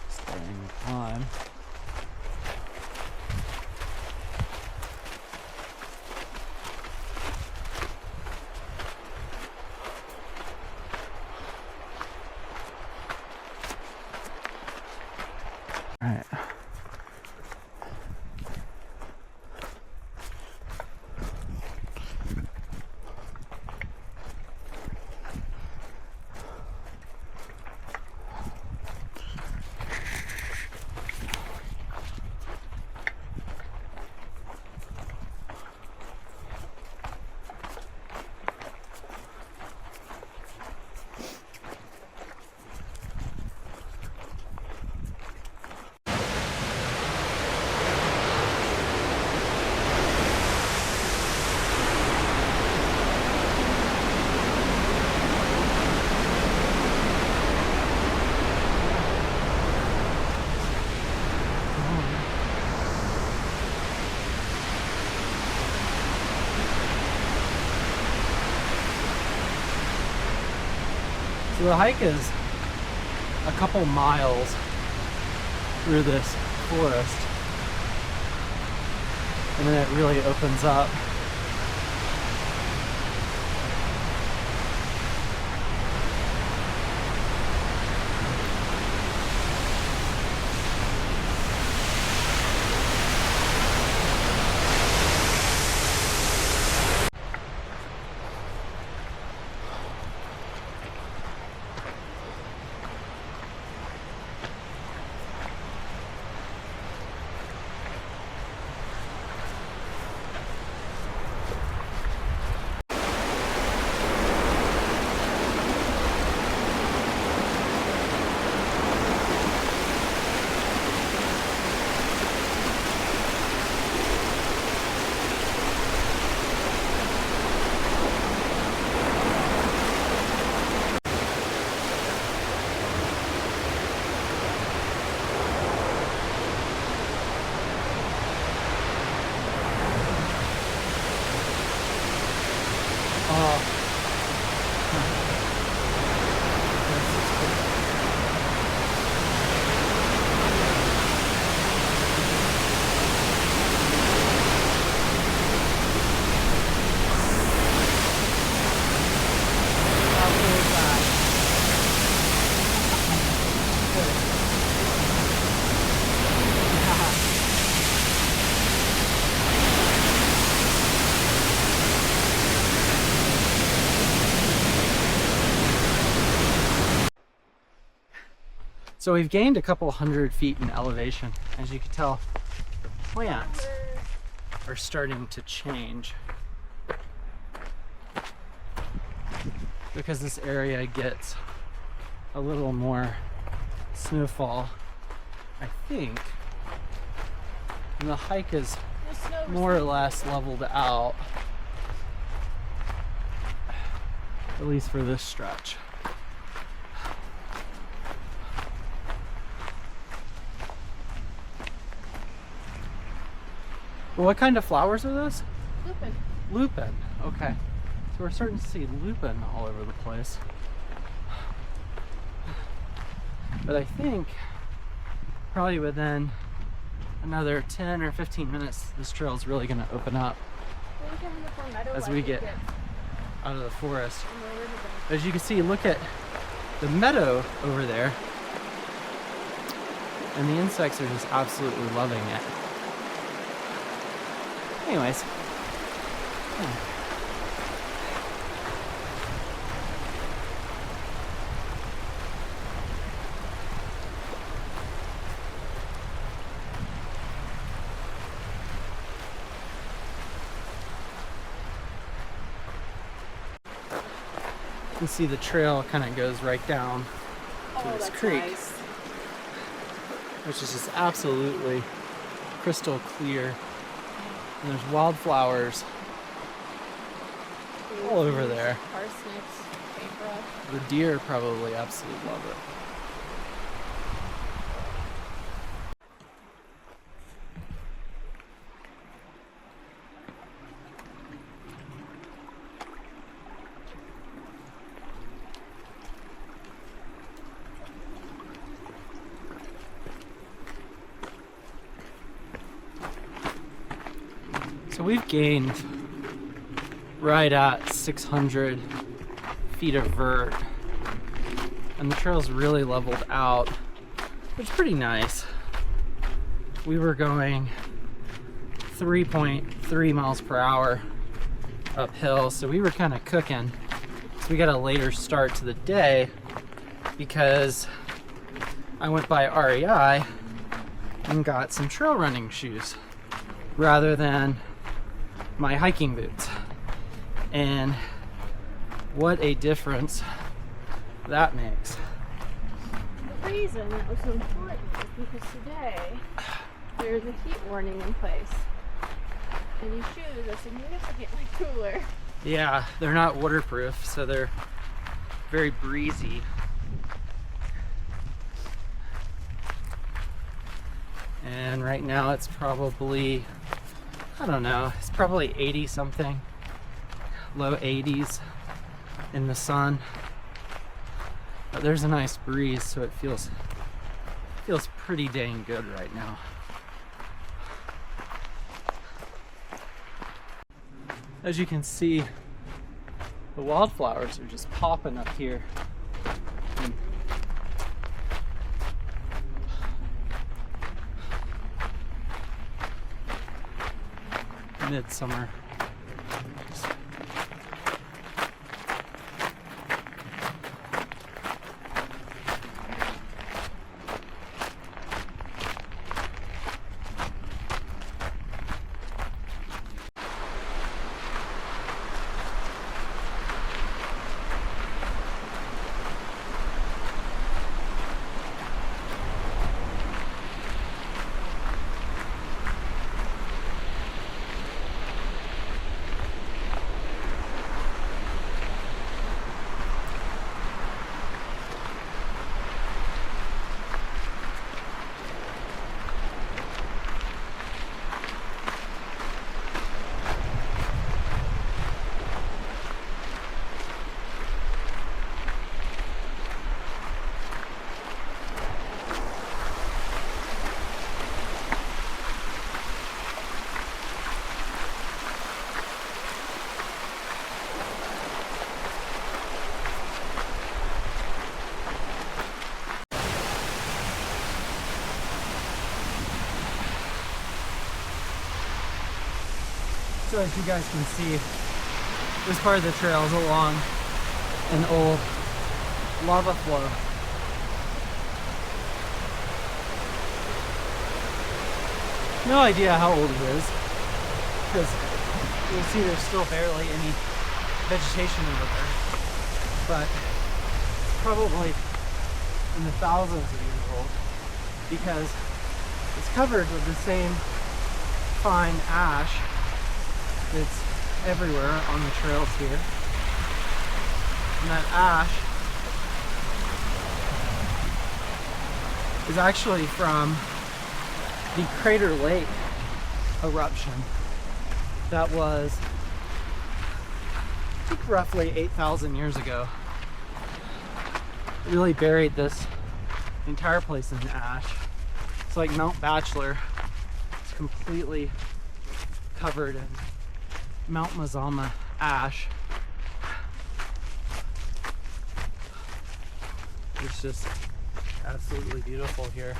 Starting to climb. All right. So the hike is a couple miles through this forest, and then it really opens up. So we've gained a couple 100 feet in elevation. As you can tell, plants are starting to change because this area gets a little more snowfall, I think. And the hike is more or less leveled out, at least for this stretch. What kind of flowers are those? Lupin. Lupin, okay. So we're starting to see lupin all over the place. But I think probably within another 10 or 15 minutes, this trail is really going to open up as we get out of the forest. As you can see, look at the meadow over there, and the insects are just absolutely loving it. Anyways, You can see the trail kind of goes right down to this creek, nice. which is just absolutely crystal clear. And there's wildflowers all over there. Parsnips, paintbrush. The deer probably absolutely love it. So we've gained right at 600 feet of vert, and the trail's really leveled out, which is pretty nice. We were going 3.3 miles per hour uphill, so we were kind of cooking. So we got a later start to the day because I went by REI and got some trail running shoes rather than my hiking boots. And what a difference that makes. The reason that was so important is because today there's a heat warning in place, and these shoes are significantly cooler. Yeah, they're not waterproof, so they're very breezy. And right now it's probably, I don't know, it's probably 80 something, low 80s in the sun. But there's a nice breeze, so it feels pretty dang good right now. As you can see, the wildflowers are just popping up here. Midsummer. So as you guys can see, this part of the trail is along an old lava flow. No idea how old it is, because you'll see there's still barely any vegetation over there, but probably in the thousands of years old, because it's covered with the same fine ash that's everywhere on the trails here. And that ash is actually from the Crater Lake eruption that was, I think, roughly 8,000 years ago. It really buried this entire place in ash. It's like Mount Bachelor. It's completely covered in Mount Mazama ash. It's just absolutely beautiful here.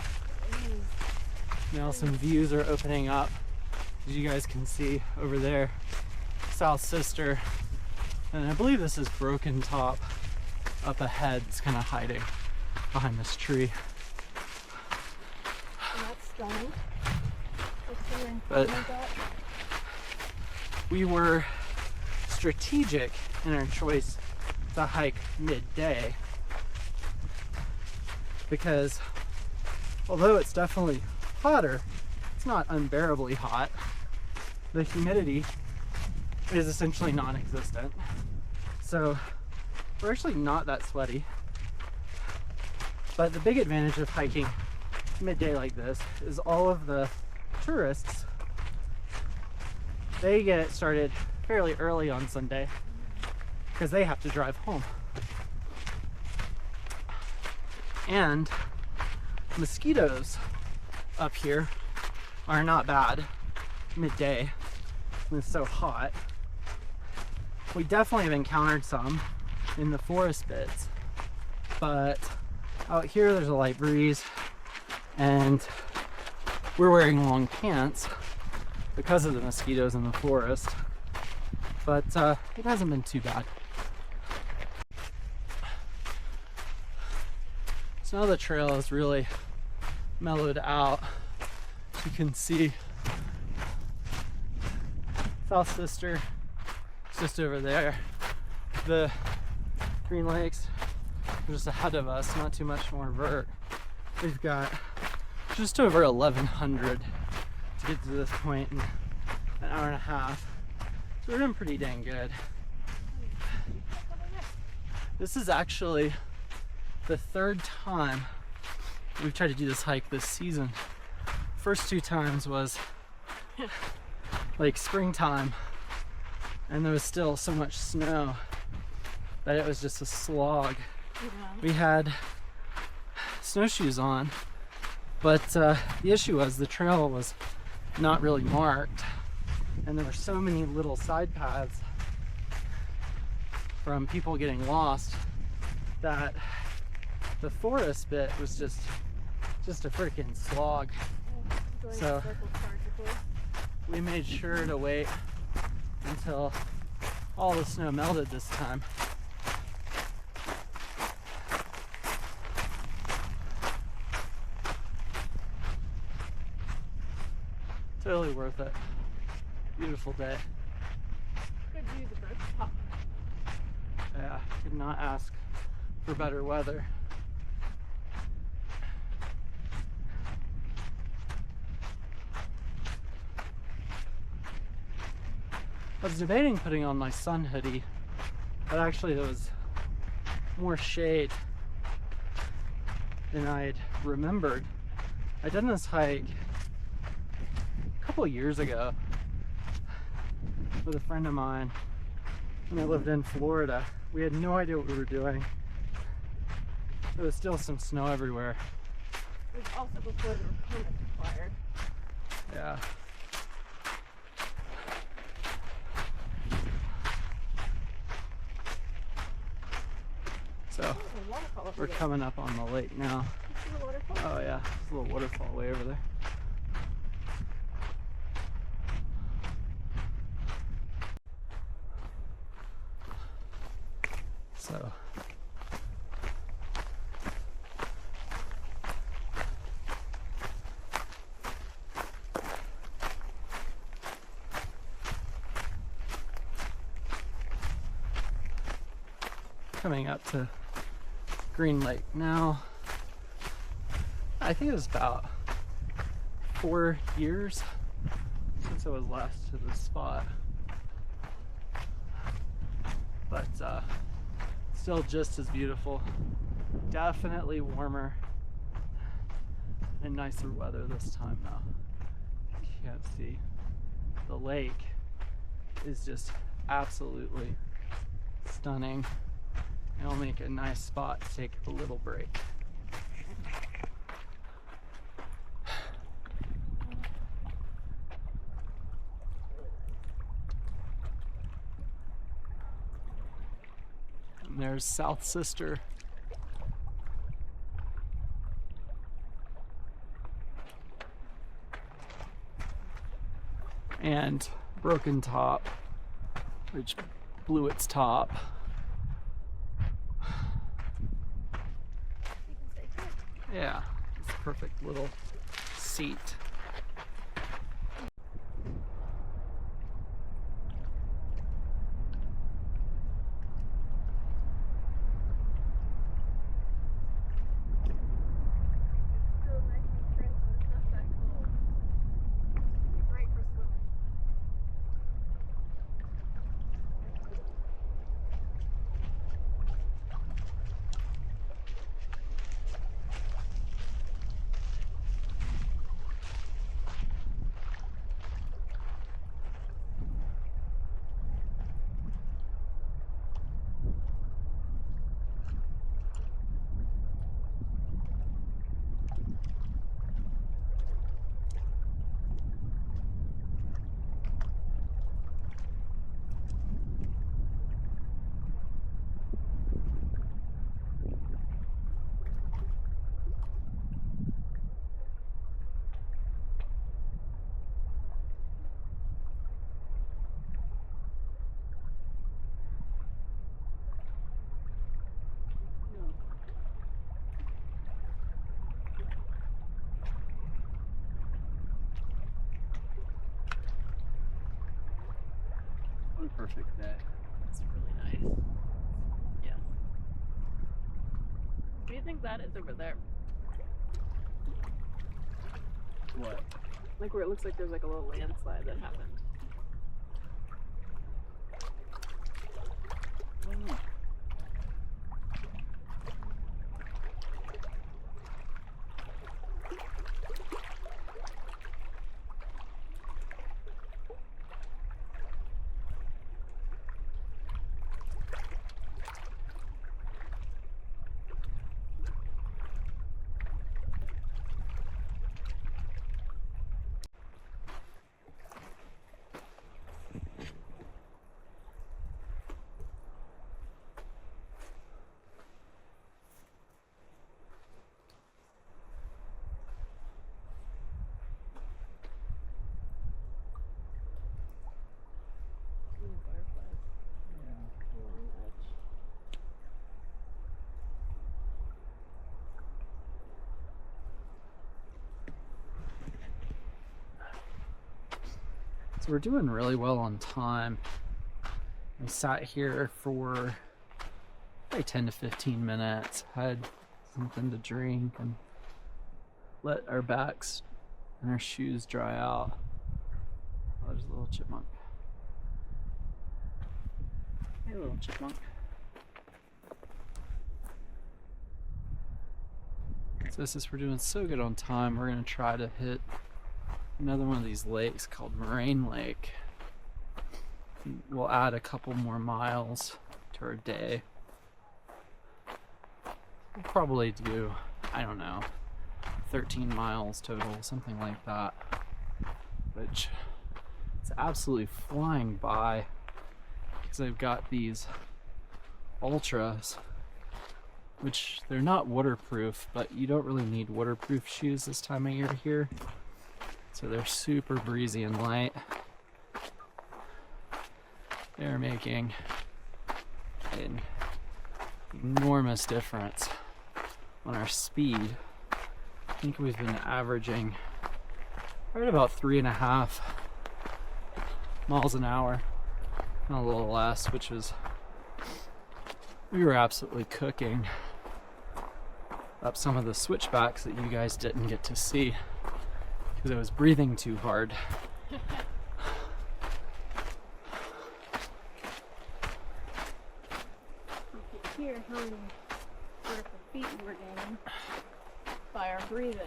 Now some views are opening up, as you guys can see over there. South Sister, and I believe this is Broken Top up ahead. It's kind of hiding behind this tree. And that's stunning. But we were strategic in our choice to hike midday, because although it's definitely hotter, it's not unbearably hot. The humidity is essentially non-existent, so we're actually not that sweaty. But the big advantage of hiking midday like this is all of the tourists, they get started fairly early on Sunday because they have to drive home. And mosquitoes up here are not bad midday when it's so hot. We definitely have encountered some in the forest bits, but out here there's a light breeze and we're wearing long pants because of the mosquitoes in the forest, but it hasn't been too bad. So now the trail is really mellowed out. You can see South Sister is just over there. The Green Lakes are just ahead of us, not too much more vert. We've got just over 1,100 to get to this point in an hour and a half. So we're doing pretty dang good. This is actually the third time we've tried to do this hike this season. First two times was like springtime and there was still so much snow that it was just a slog. Yeah. We had snowshoes on, but the issue was the trail was not really marked and there were so many little side paths from people getting lost that the forest bit was just a freaking slog. So we made sure to wait until all the snow melted this time. Totally worth it. Beautiful day. Good view, the birds pop. Yeah, could not ask for better weather. I was debating putting on my sun hoodie, but actually there was more shade than I'd remembered. I'd done this hike a couple of years ago with a friend of mine when I lived in Florida. We had no idea what we were doing. There was still some snow everywhere. It was also before there were permits required. Yeah. So we're coming up on the lake now. Oh yeah, there's a little waterfall way over there. So coming up to Green Lake now. I think it was about 4 years since I was last to this spot, but still just as beautiful. Definitely warmer and nicer weather this time now. You can't see. The lake is just absolutely stunning. It'll make a nice spot to take a little break. And there's South Sister. And Broken Top, which blew its top. Yeah, it's a perfect little seat. perfect day. It's really nice. Yes. What do you think that is over there? What? Like where it looks like there's like a little landslide that happened. I don't know. Butterflies. Yeah. Along the edge. So we're doing really well on time. We sat here for probably 10 to 15 minutes, had something to drink, and let our backs and our shoes dry out. Oh, there's a little chipmunk. Hey, little chipmunk. So since we're doing so good on time, we're gonna try to hit another one of these lakes called Moraine Lake. We'll add a couple more miles to our day. We'll probably do, I don't know, 13 miles total, something like that. Which it's absolutely flying by because I've got these Ultras, which they're not waterproof, but you don't really need waterproof shoes this time of year here. So they're super breezy and light. They're making an enormous difference on our speed. I think we've been averaging right about 3.5 miles an hour, and a little less, which was, we were absolutely cooking up some of the switchbacks that you guys didn't get to see because I was breathing too hard. You can hear how many vertical feet we were gaining by our breathing.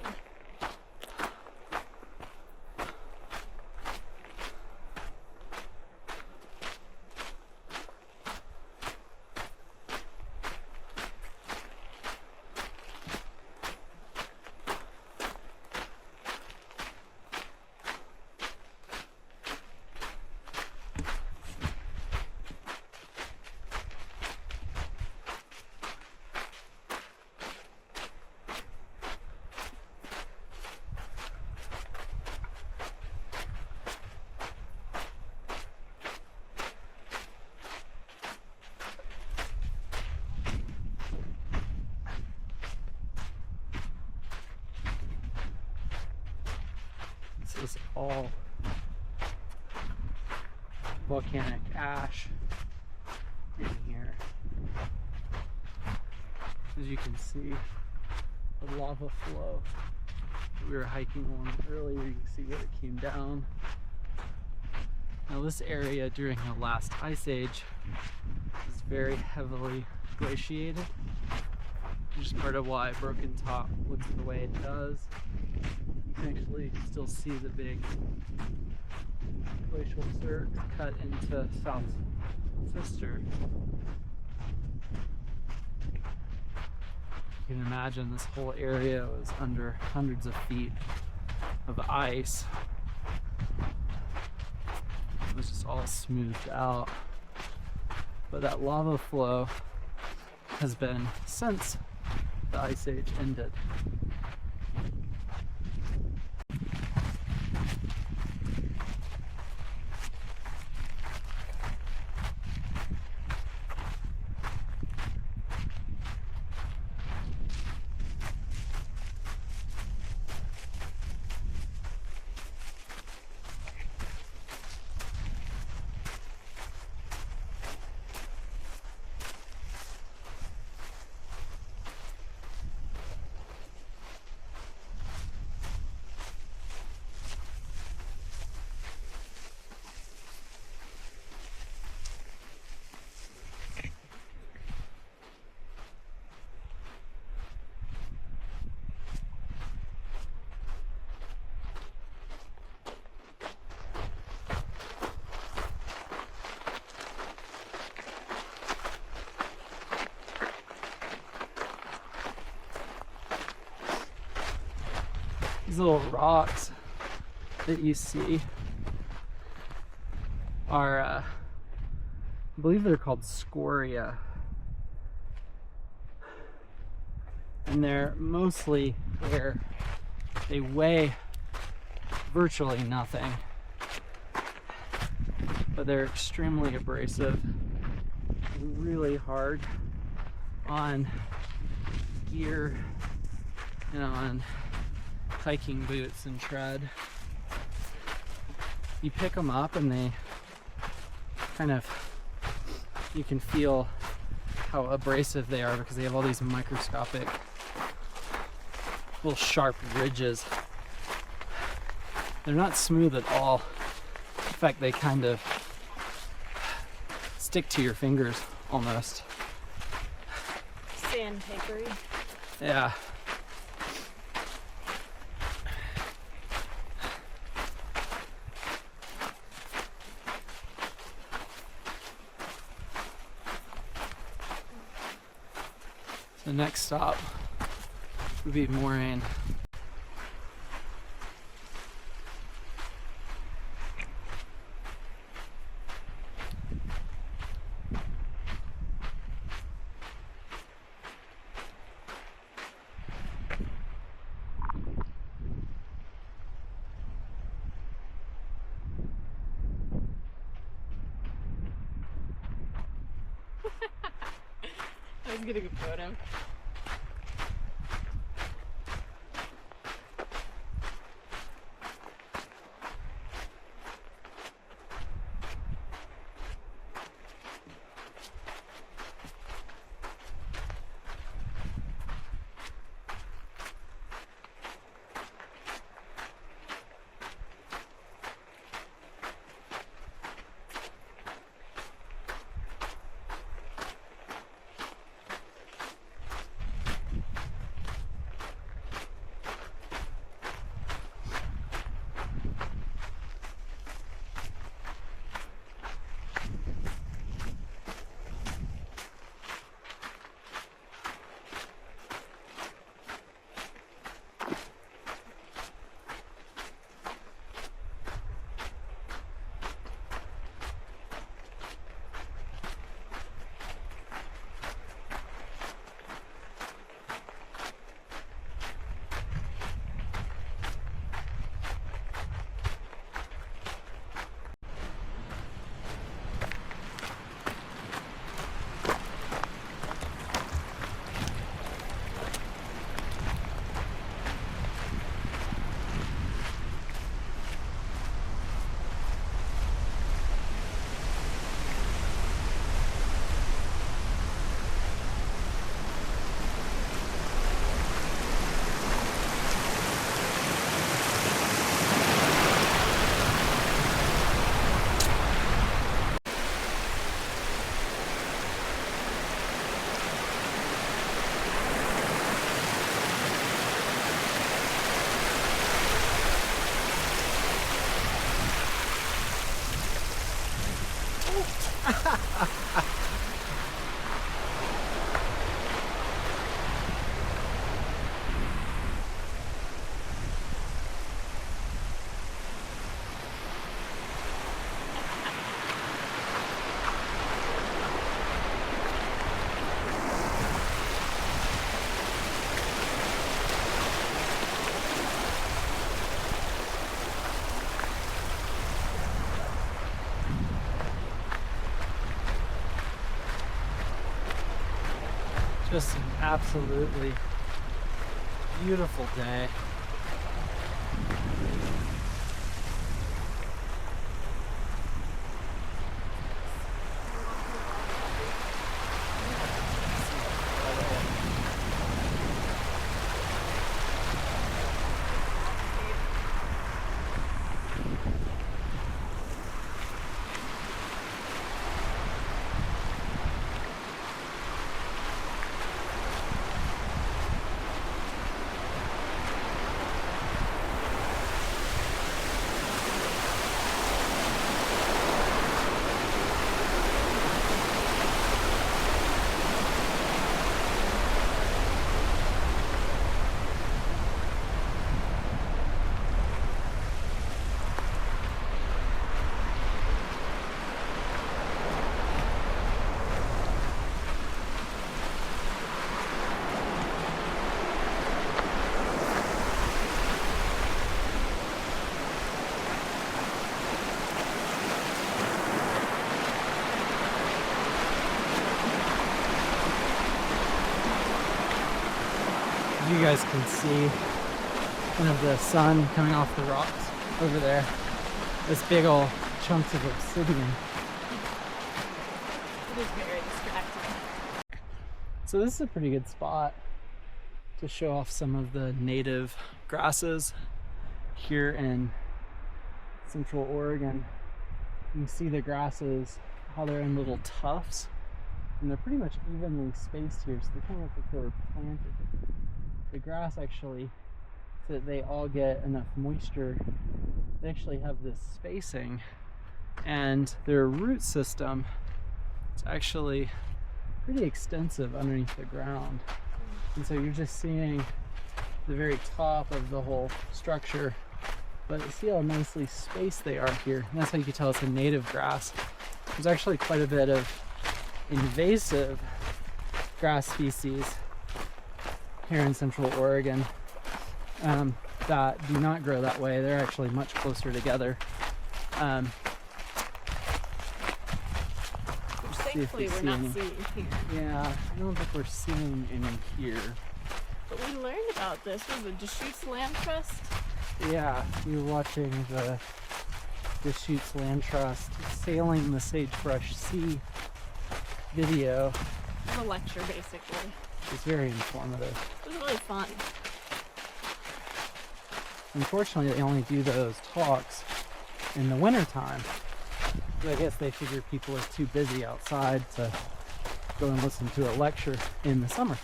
This is all volcanic ash in here. As you can see, the lava flow that we were hiking along earlier, you can see where it came down. Now this area during the last ice age is very heavily glaciated, which is part of why Broken Top looks the way it does. You can actually still see the big glacial cirque cut into South Sister. You can imagine this whole area was under hundreds of feet of ice. It was just all smoothed out. But that lava flow has been since the ice age ended. These little rocks that you see are, I believe they're called scoria. And they're mostly clear. They weigh virtually nothing, but they're extremely abrasive, really hard on gear and on hiking boots and tread. You pick them up and they kind of, you can feel how abrasive they are because they have all these microscopic little sharp ridges. They're not smooth at all. In fact, they kind of stick to your fingers almost. Sandpapery. Yeah. The next stop would be Moraine. I was getting a photo. Just an absolutely beautiful day. you guys can see kind of the sun coming off the rocks over there. This big old chunks of obsidian. It is very distracting. So this is a pretty good spot to show off some of the native grasses here in Central Oregon. You can see the grasses, how they're in little tufts, and they're pretty much evenly spaced here, so they kind of look like they were planted. The grass actually, so that they all get enough moisture, they actually have this spacing, and their root system is actually pretty extensive underneath the ground. And so you're just seeing the very top of the whole structure, but see how nicely spaced they are here. And that's how you can tell it's a native grass. There's actually quite a bit of invasive grass species here in Central Oregon that do not grow that way. They're actually much closer together. Thankfully, we're not seeing here. Yeah, I don't think we're seeing any here. But we learned about this with the Deschutes Land Trust. Yeah, you're watching the Deschutes Land Trust Sailing the Sagebrush Sea video. It's a lecture, basically. It's very informative. It was really fun. Unfortunately, they only do those talks in the wintertime. I guess they figure people are too busy outside to go and listen to a lecture in the summer.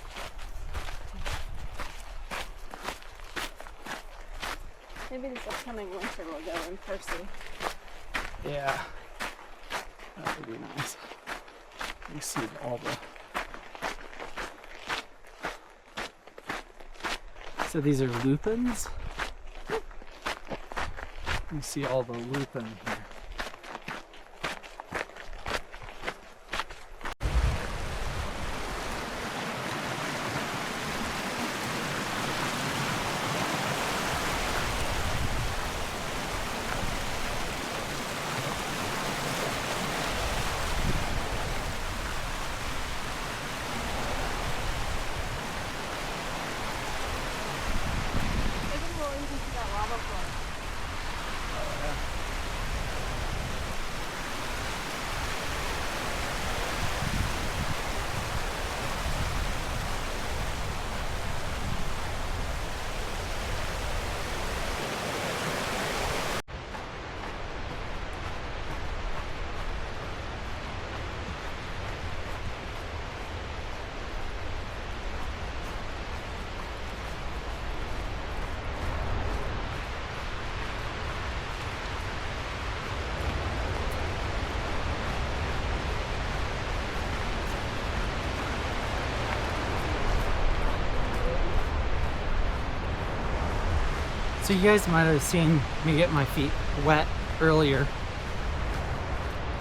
Maybe this upcoming winter we'll go in person. Yeah, that would be nice. You see all the... So these are lupins. You see all the lupin here. So you guys might have seen me get my feet wet earlier.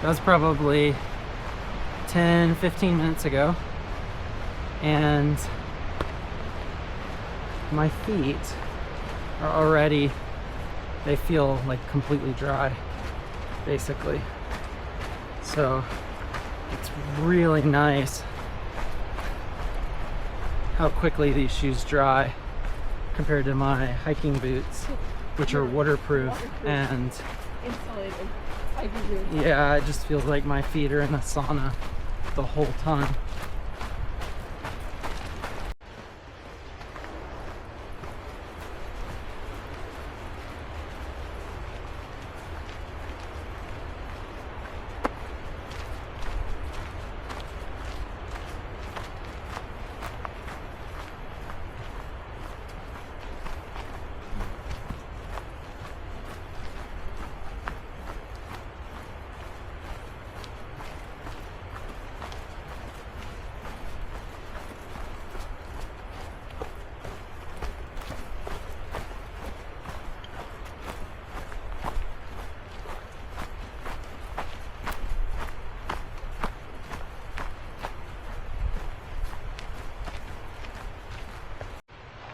That was probably 10-15 minutes ago. And my feet are already, they feel like completely dry, basically. So it's really nice how quickly these shoes dry compared to my hiking boots, which are waterproof and insulated hiking boots. Yeah, it just feels like my feet are in a sauna the whole time.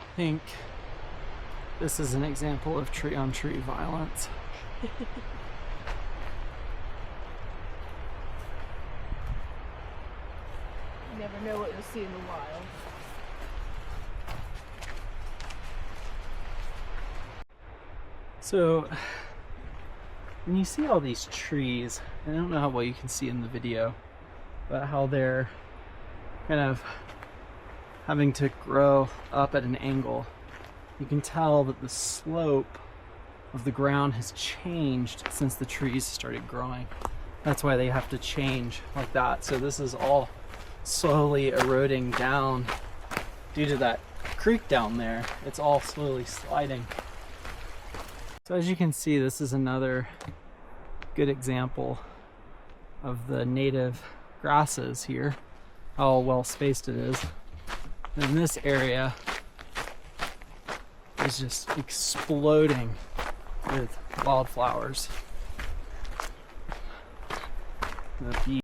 I think this is an example of tree-on-tree violence. You never know what you'll see in the wild. So when you see all these trees, I don't know how well you can see in the video, but how they're kind of having to grow up at an angle, you can tell that the slope of the ground has changed since the trees started growing. That's why they have to change like that. So this is all slowly eroding down due to that creek down there. It's all slowly sliding. So as you can see, this is another good example of the native grasses here, how well spaced it is. And this area is just exploding with wildflowers. The bee